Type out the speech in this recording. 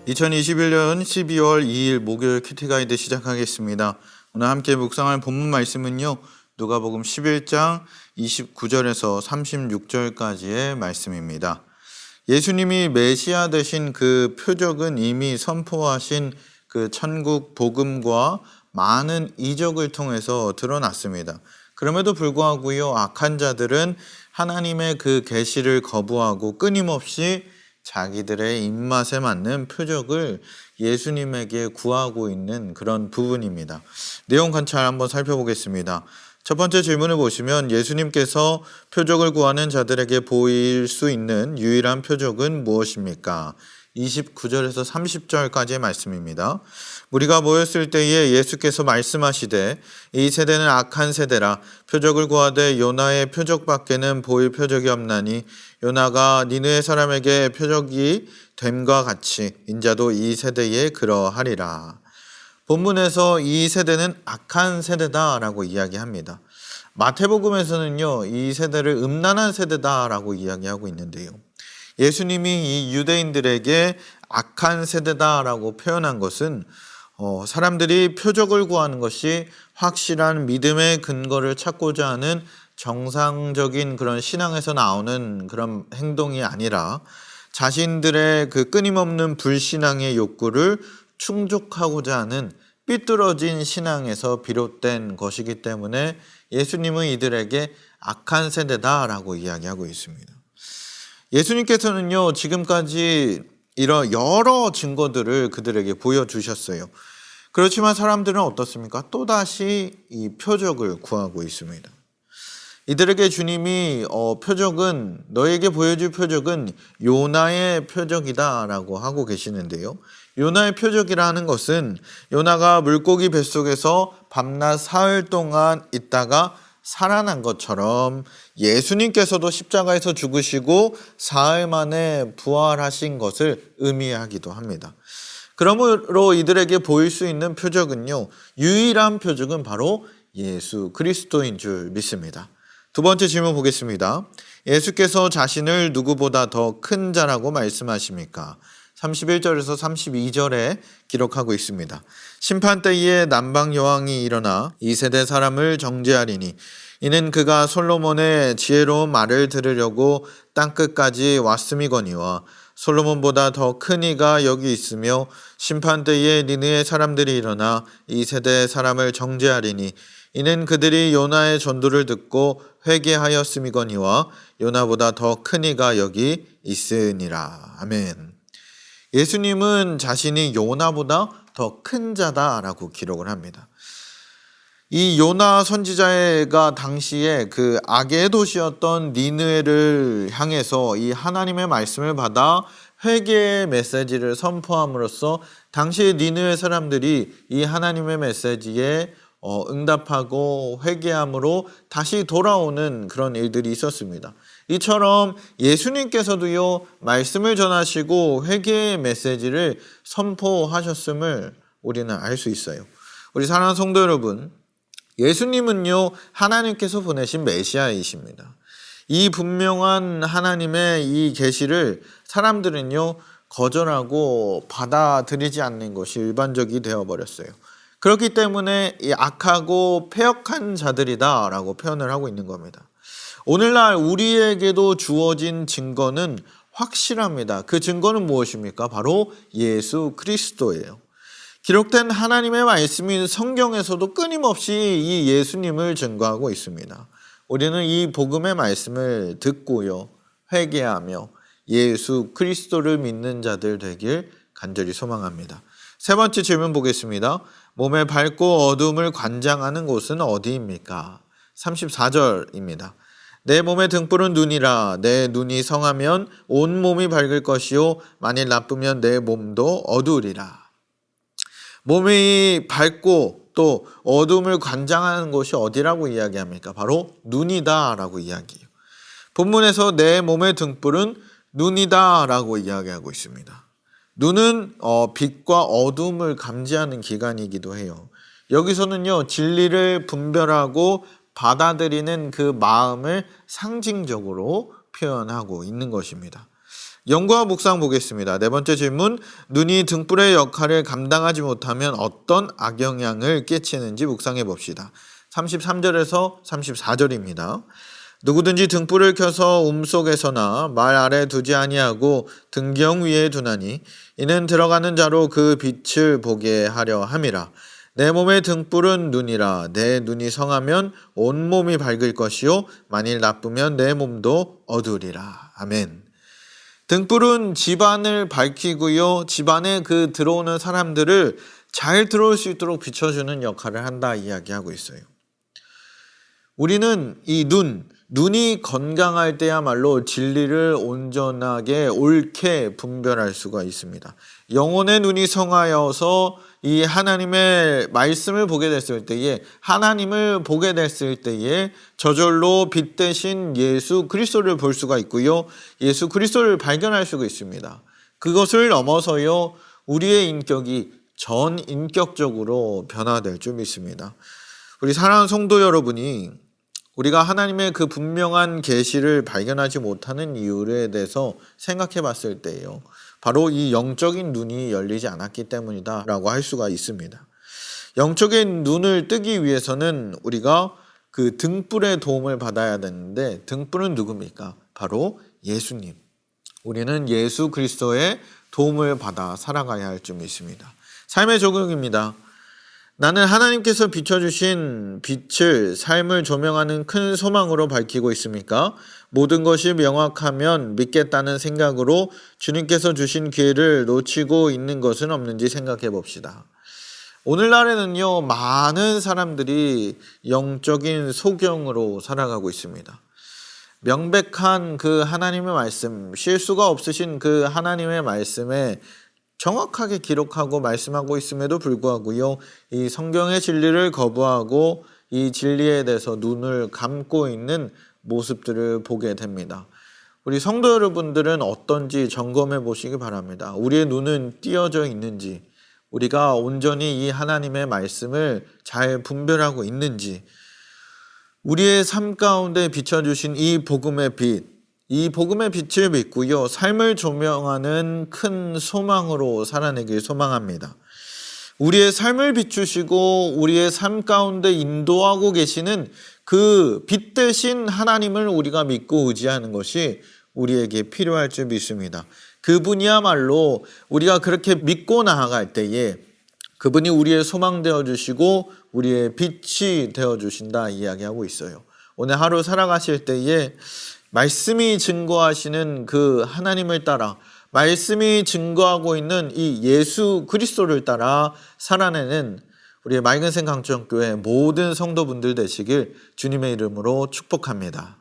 2021년 12월 2일 목요일 큐티 가이드 시작하겠습니다. 오늘 함께 묵상할 본문 말씀은요, 누가복음 11장 29절에서 36절까지의 말씀입니다. 예수님이 메시아 되신 그 표적은 이미 선포하신 그 천국 복음과 많은 이적을 통해서 드러났습니다. 그럼에도 불구하고요, 악한 자들은 하나님의 그 계시를 거부하고 끊임없이 자기들의 입맛에 맞는 표적을 예수님에게 구하고 있는 그런 부분입니다. 내용 관찰 한번 살펴보겠습니다. 첫 번째 질문을 보시면 예수님께서 표적을 구하는 자들에게 보일 수 있는 유일한 표적은 무엇입니까? 29절에서 30절까지의 말씀입니다. 무리가 모였을 때에 예수께서 말씀하시되 이 세대는 악한 세대라 표적을 구하되 요나의 표적밖에는 보일 표적이 없나니 요나가 니느웨 사람에게 표적이 됨과 같이 인자도 이 세대에 그러하리라. 본문에서 이 세대는 악한 세대다라고 이야기합니다. 마태복음에서는요, 이 세대를 음란한 세대다라고 이야기하고 있는데요. 예수님이 이 유대인들에게 악한 세대다라고 표현한 것은 사람들이 표적을 구하는 것이 확실한 믿음의 근거를 찾고자 하는 정상적인 그런 신앙에서 나오는 그런 행동이 아니라 자신들의 그 끊임없는 불신앙의 욕구를 충족하고자 하는 삐뚤어진 신앙에서 비롯된 것이기 때문에 예수님은 이들에게 악한 세대다라고 이야기하고 있습니다. 예수님께서는요, 지금까지 이런 여러 증거들을 그들에게 보여주셨어요. 그렇지만 사람들은 어떻습니까? 또다시 이 표적을 구하고 있습니다. 이들에게 주님이 표적은 너에게 보여줄 표적은 요나의 표적이다 라고 하고 계시는데요. 요나의 표적이라는 것은 요나가 물고기 뱃속에서 밤낮 사흘 동안 있다가 살아난 것처럼 예수님께서도 십자가에서 죽으시고 사흘 만에 부활하신 것을 의미하기도 합니다. 그러므로 이들에게 보일 수 있는 표적은요, 유일한 표적은 바로 예수 그리스도인 줄 믿습니다. 두 번째 질문 보겠습니다. 예수께서 자신을 누구보다 더 큰 자라고 말씀하십니까? 31절에서 32절에 기록하고 있습니다. 심판때에 남방 여왕이 일어나 이 세대 사람을 정죄하리니 이는 그가 솔로몬의 지혜로운 말을 들으려고 땅끝까지 왔음이거니와 솔로몬보다 더 큰 이가 여기 있으며 심판때에 니느웨 사람들이 일어나 이 세대 사람을 정죄하리니 이는 그들이 요나의 전도를 듣고 회개하였음이거니와 요나보다 더 큰 이가 여기 있으니라. 아멘. 예수님은 자신이 요나보다 더 큰 자다라고 기록을 합니다. 이 요나 선지자가 당시에 그 악의 도시였던 니느웨를 향해서 이 하나님의 말씀을 받아 회개의 메시지를 선포함으로써 당시 니느웨 사람들이 이 하나님의 메시지에 응답하고 회개함으로 다시 돌아오는 그런 일들이 있었습니다. 이처럼 예수님께서도요, 말씀을 전하시고 회개의 메시지를 선포하셨음을 우리는 알 수 있어요. 우리 사랑하는 성도 여러분, 예수님은요, 하나님께서 보내신 메시아이십니다. 이 분명한 하나님의 이 계시를 사람들은요, 거절하고 받아들이지 않는 것이 일반적이 되어버렸어요. 그렇기 때문에 이 악하고 패역한 자들이다라고 표현을 하고 있는 겁니다. 오늘날 우리에게도 주어진 증거는 확실합니다. 그 증거는 무엇입니까? 바로 예수 그리스도예요. 기록된 하나님의 말씀인 성경에서도 끊임없이 이 예수님을 증거하고 있습니다. 우리는 이 복음의 말씀을 듣고요, 회개하며 예수 그리스도를 믿는 자들 되길 간절히 소망합니다. 세 번째 질문 보겠습니다. 몸에 밝고 어둠을 관장하는 곳은 어디입니까? 34절입니다. 내 몸의 등불은 눈이라. 내 눈이 성하면 온 몸이 밝을 것이요 만일 나쁘면 내 몸도 어두우리라. 몸이 밝고 또 어둠을 관장하는 곳이 어디라고 이야기합니까? 바로 눈이다 라고 이야기해요. 본문에서 내 몸의 등불은 눈이다 라고 이야기하고 있습니다. 눈은 빛과 어둠을 감지하는 기관이기도 해요. 여기서는요, 진리를 분별하고 받아들이는 그 마음을 상징적으로 표현하고 있는 것입니다. 연구와 묵상 보겠습니다. 네 번째 질문, 눈이 등불의 역할을 감당하지 못하면 어떤 악영향을 끼치는지 묵상해 봅시다. 33절에서 34절입니다. 누구든지 등불을 켜서 움속에서나 말 아래 두지 아니하고 등경 위에 두나니 이는 들어가는 자로 그 빛을 보게 하려 함이라. 내 몸의 등불은 눈이라. 내 눈이 성하면 온 몸이 밝을 것이요 만일 나쁘면 내 몸도 어두우리라. 아멘. 등불은 집안을 밝히고요, 집안에 그 들어오는 사람들을 잘 들어올 수 있도록 비춰주는 역할을 한다 이야기하고 있어요. 우리는 이 눈이 건강할 때야말로 진리를 온전하게 옳게 분별할 수가 있습니다. 영혼의 눈이 성하여서 이 하나님의 말씀을 보게 됐을 때에, 하나님을 보게 됐을 때에 저절로 빛 대신 예수 그리스도를 볼 수가 있고요, 예수 그리스도를 발견할 수가 있습니다. 그것을 넘어서요, 우리의 인격이 전인격적으로 변화될 줄 믿습니다. 우리 사랑하는 성도 여러분이 우리가 하나님의 그 분명한 계시를 발견하지 못하는 이유에 대해서 생각해 봤을 때요, 바로 이 영적인 눈이 열리지 않았기 때문이다 라고 할 수가 있습니다. 영적인 눈을 뜨기 위해서는 우리가 그 등불의 도움을 받아야 되는데, 등불은 누굽니까? 바로 예수님. 우리는 예수 그리스도의 도움을 받아 살아가야 할 줄 믿습니다. 삶의 적용입니다. 나는 하나님께서 비춰주신 빛을 삶을 조명하는 큰 소망으로 밝히고 있습니까? 모든 것이 명확하면 믿겠다는 생각으로 주님께서 주신 기회를 놓치고 있는 것은 없는지 생각해 봅시다. 오늘날에는요, 많은 사람들이 영적인 소경으로 살아가고 있습니다. 명백한 그 하나님의 말씀, 실수가 없으신 그 하나님의 말씀에 정확하게 기록하고 말씀하고 있음에도 불구하고요, 이 성경의 진리를 거부하고 이 진리에 대해서 눈을 감고 있는 모습들을 보게 됩니다. 우리 성도 여러분들은 어떤지 점검해 보시기 바랍니다. 우리의 눈은 띄어져 있는지, 우리가 온전히 이 하나님의 말씀을 잘 분별하고 있는지, 우리의 삶 가운데 비춰주신 이 복음의 빛, 이 복음의 빛을 믿고요, 삶을 조명하는 큰 소망으로 살아내길 소망합니다. 우리의 삶을 비추시고 우리의 삶 가운데 인도하고 계시는 그 빛 대신 하나님을 우리가 믿고 의지하는 것이 우리에게 필요할 줄 믿습니다. 그분이야말로 우리가 그렇게 믿고 나아갈 때에 그분이 우리의 소망 되어주시고 우리의 빛이 되어주신다 이야기하고 있어요. 오늘 하루 살아가실 때에 말씀이 증거하시는 그 하나님을 따라, 말씀이 증거하고 있는 이 예수 그리스도를 따라 살아내는 우리의 맑은생 강천교회 모든 성도분들 되시길 주님의 이름으로 축복합니다.